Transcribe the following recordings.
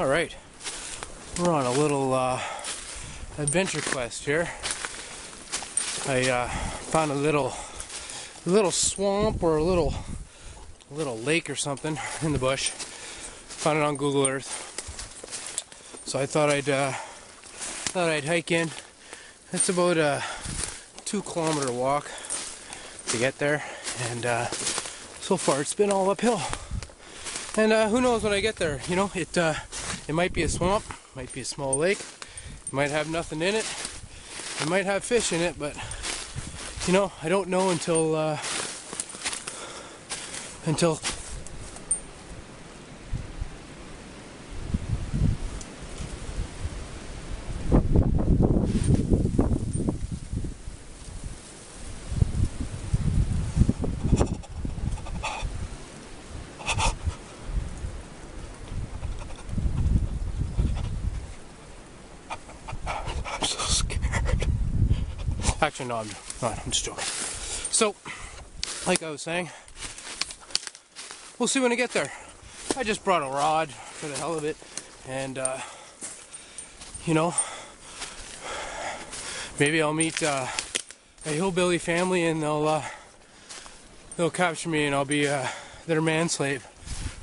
Alright, we're on a little adventure quest here. I found a little swamp or a little lake or something in the bush. Found it on Google Earth. So I thought I'd hike in. It's about a 2-kilometer walk to get there, and so far it's been all uphill. And who knows when I get there? You know, it might be a swamp, might be a small lake, it might have nothing in it, it might have fish in it, but you know, I don't know until actually, no, I'm just joking. So, like I was saying, we'll see when I get there. I just brought a rod for the hell of it, and you know, maybe I'll meet a hillbilly family, and they'll capture me, and I'll be their manslave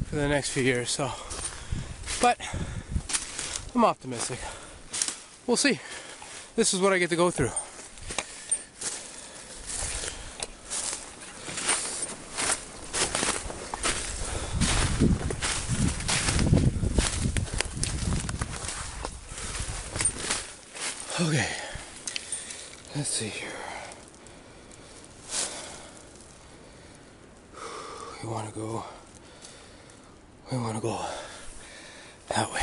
for the next few years. So, but I'm optimistic. We'll see. This is what I get to go through. Okay, let's see here. We want to go that way.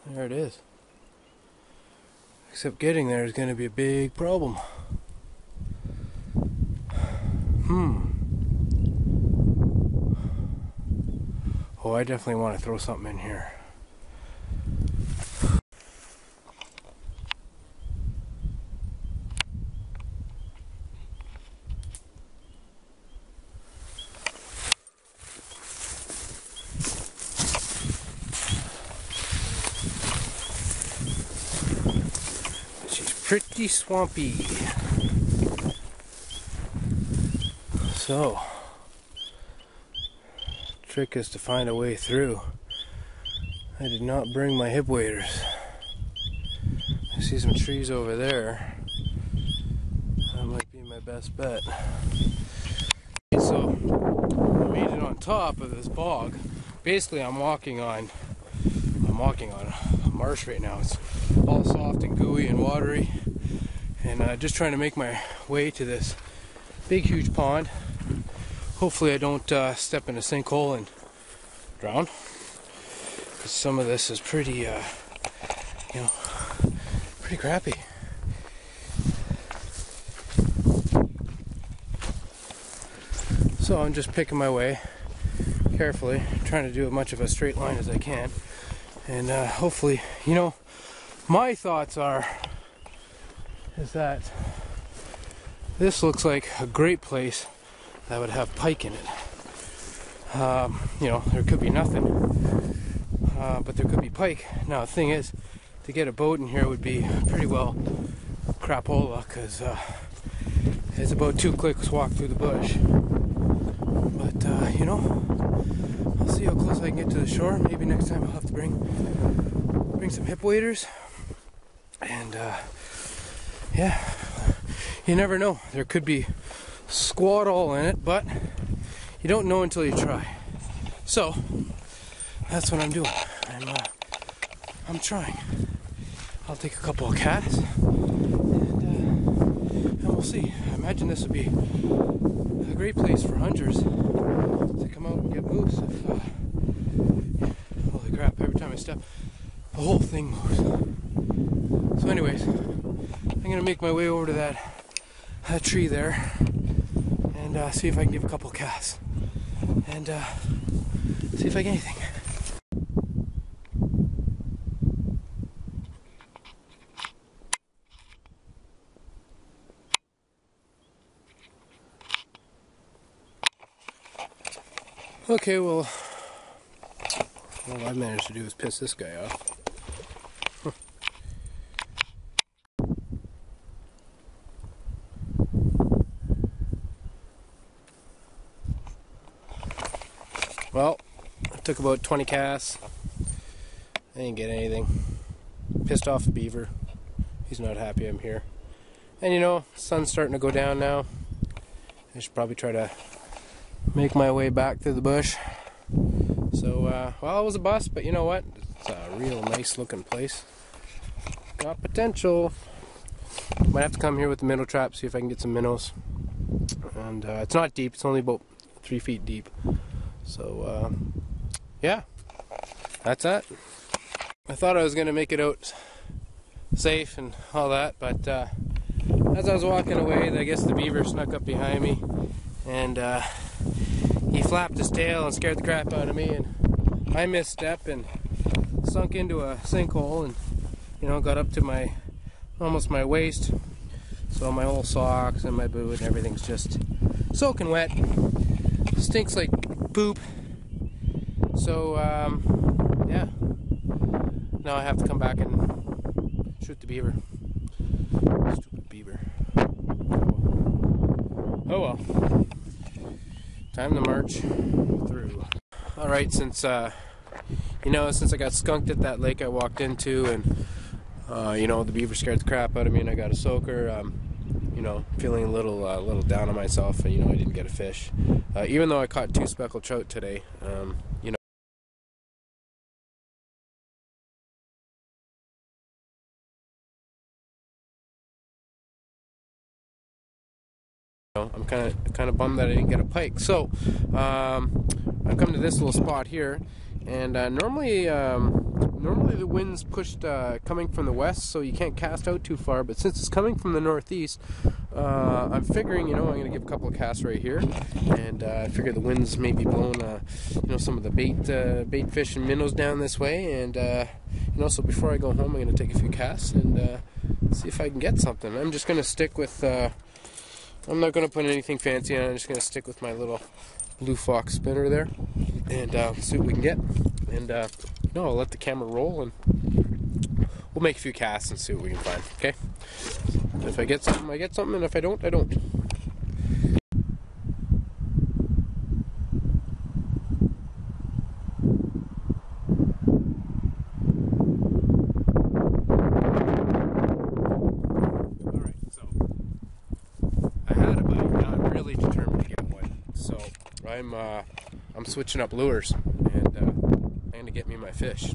There it is. Except getting there is going to be a big problem. Oh, I definitely want to throw something in here. She's pretty swampy. So, trick is to find a way through. I did not bring my hip waders. I see some trees over there. That might be my best bet. So I made it on top of this bog. Basically, I'm walking on a marsh right now. It's all soft and gooey and watery, and just trying to make my way to this big, huge pond. Hopefully I don't step in a sinkhole and drown, because some of this is pretty, you know, pretty crappy. So I'm just picking my way carefully, trying to do as much of a straight line as I can, and hopefully, you know, my thoughts is that this looks like a great place that would have pike in it. You know, there could be nothing, but there could be pike. Now the thing is, to get a boat in here would be pretty well crapola, because it's about 2 clicks walk through the bush. But you know, I'll see how close I can get to the shore. Maybe next time I'll have to bring some hip waders, and yeah, you never know. There could be squat all in it, but you don't know until you try. So that's what I'm doing. I'm trying. I'll take a couple of casts, and we'll see. I imagine this would be a great place for hunters to come out and get moose. Holy crap, every time I step, the whole thing moves. So anyways, I'm going to make my way over to that tree there, and see if I can give a couple casts, and see if I get anything. Okay, well, all I've managed to do is piss this guy off. Well, I took about 20 casts. I didn't get anything. Pissed off a beaver. He's not happy I'm here. And you know, sun's starting to go down now. I should probably try to make my way back through the bush. So, well, it was a bust, but you know what? It's a real nice looking place. Got potential. Might have to come here with the minnow trap, see if I can get some minnows. And it's not deep, it's only about 3 feet deep. So, yeah, that's that. I thought I was going to make it out safe and all that, but as I was walking away, I guess the beaver snuck up behind me, and he flapped his tail and scared the crap out of me, and I misstepped and sunk into a sinkhole, and you know, got up to almost my waist, so my whole socks and my boot and everything's just soaking wet. Stinks like poop. So yeah, now I have to come back and shoot the beaver. Stupid beaver. Oh well. Time to march through. Alright, since you know, since I got skunked at that lake I walked into, and you know, the beaver scared the crap out of me and I got a soaker, you know, feeling a little down on myself, and you know, I didn't get a fish. Even though I caught 2 speckled trout today, you know, I'm kind of bummed that I didn't get a pike. So I've come to this little spot here, and normally the wind's pushed coming from the west, so you can't cast out too far. But since it's coming from the northeast, I'm figuring, you know, I'm going to give a couple of casts right here, and I figure the wind's maybe blowing you know, some of the bait fish and minnows down this way, and you know, so before I go home, I'm going to take a few casts and see if I can get something. I'm just going to stick with. I'm not going to put anything fancy on. I'm just going to stick with my little blue fox spinner there, and see what we can get. And no, I'll let the camera roll, and we'll make a few casts and see what we can find. Okay. If I get something, I get something, and if I don't, I don't. I'm switching up lures, and I'm gonna get me my fish.